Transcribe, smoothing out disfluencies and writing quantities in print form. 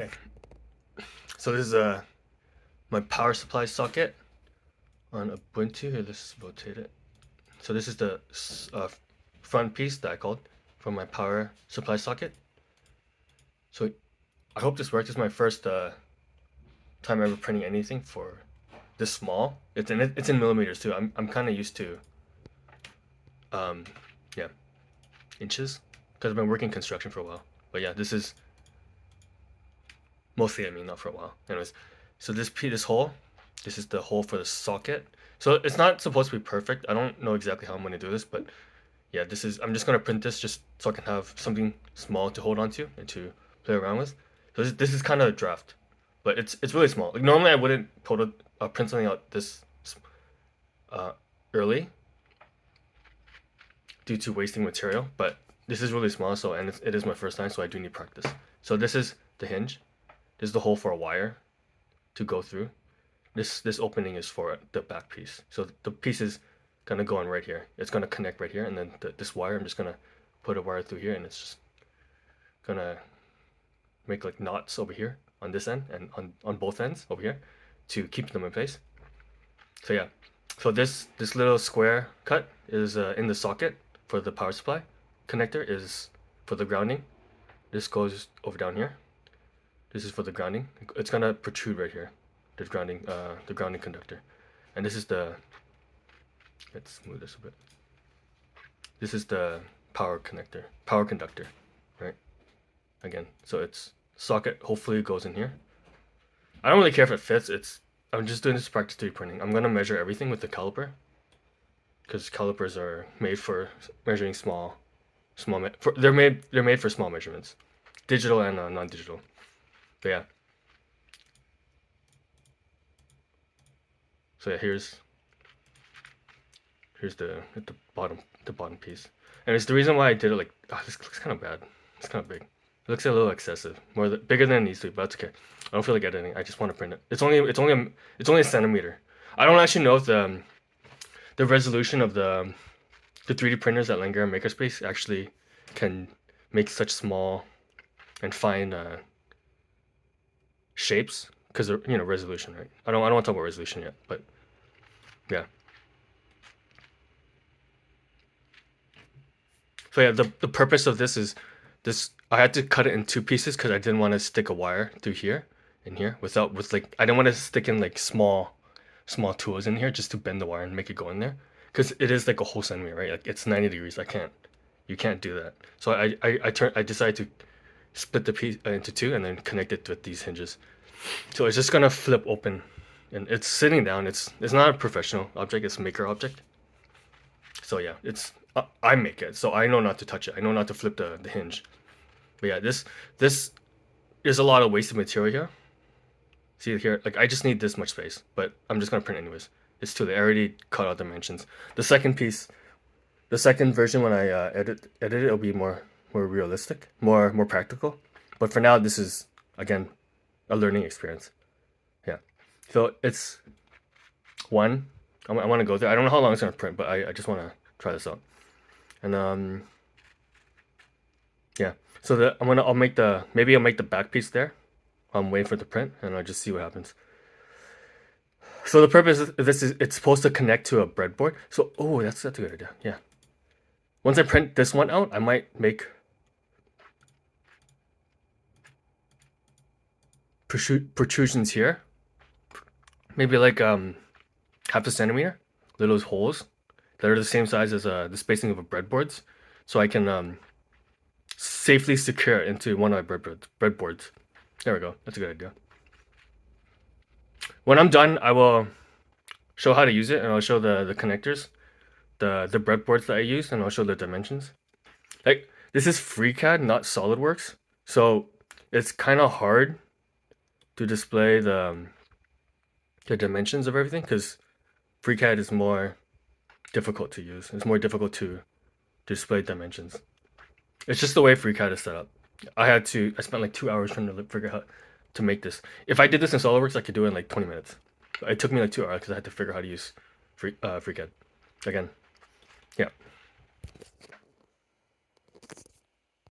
Okay. So this is my power supply socket on Ubuntu. Here, let's rotate it. So this is the front piece that I called for my power supply socket. So I hope this works. This is my first time ever printing anything for this small. It's in millimeters too. I'm kind of used to um yeah, inches because I've been working construction for a while. But yeah, this is mostly, I mean, not for a while. Anyways, so this hole, this is the hole for the socket. So it's not supposed to be perfect. I don't know exactly how I'm going to do this, but yeah, I'm just going to print this just so I can have something small to hold on to and to play around with. So this is kind of a draft, but it's really small. Like normally I wouldn't print something out this uh, early due to wasting material, but this is really small. So and it is my first time, so I do need practice. So this is the hinge. This is the hole for a wire to go through. This opening is for the back piece. So the piece is gonna go on right here. It's gonna connect right here, and then this wire, I'm just gonna put a wire through here, and it's just gonna make like knots over here on this end and on both ends over here to keep them in place. So yeah, so this little square cut is in the socket for the power supply. Connector is for the grounding. This goes over down here. This is for the grounding. It's gonna protrude right here, the grounding conductor. And this is the, let's move this a bit. This is the power conductor, right? Again, so it's socket hopefully goes in here. I don't really care if it fits. I'm just doing this practice 3D printing. I'm gonna measure everything with the caliper, because calipers are made for measuring they're made for small measurements, digital and non-digital. But yeah. So yeah, here's the bottom piece, and it's the reason why I did it like, oh, this looks kind of bad. It's kind of big. It looks a little excessive, bigger than it needs to be, but that's okay. I don't feel like editing. I just want to print it. It's only a centimeter. I don't actually know if the resolution of the 3D printers at Langara makerspace actually can make such small and fine shapes, because resolution, right? I don't want to talk about resolution yet, but yeah. So yeah, the purpose of this is this. I had to cut it in two pieces because I didn't want to stick a wire through here and here with like, I didn't want to stick in like small tools in here just to bend the wire and make it go in there, because it is like a whole centimeter, right? Like it's 90 degrees. You can't do that. So I decided to split the piece into two and then connect it with these hinges. So it's just gonna flip open, and it's sitting down. It's not a professional object. It's a maker object. So yeah, I make it, so I know not to touch it. I know not to flip the hinge. But yeah, this there's a lot of wasted material here. See here, like I just need this much space, but I'm just gonna print anyways. It's too late. I already cut out dimensions. The second piece, the second version, when I edit it, it'll be more realistic, more practical. But for now, this is again a learning experience. Yeah. So it's one. I want to go there. I don't know how long it's gonna print, but I just want to try this out. And yeah. So maybe I'll make the back piece there. I'm waiting for it to print, and I'll just see what happens. So the purpose of this is it's supposed to connect to a breadboard. So that's a good idea. Yeah. Once I print this one out, I might make protrusions here. Maybe like half a centimeter. Little holes that are the same size as the spacing of a breadboards, so I can safely secure it into one of my breadboards. There we go. That's a good idea. When I'm done, I will show how to use it, and I'll show the connectors, the breadboards that I use, and I'll show the dimensions. Like this is FreeCAD, not SolidWorks, so it's kind of hard to display the dimensions of everything, because FreeCAD is more difficult to use. It's more difficult to display dimensions. It's just the way FreeCAD is set up. I spent like 2 hours trying to figure out how to make this. If I did this in SolidWorks, I could do it in like 20 minutes. It took me like 2 hours because I had to figure out how to use FreeCAD. Again, yeah.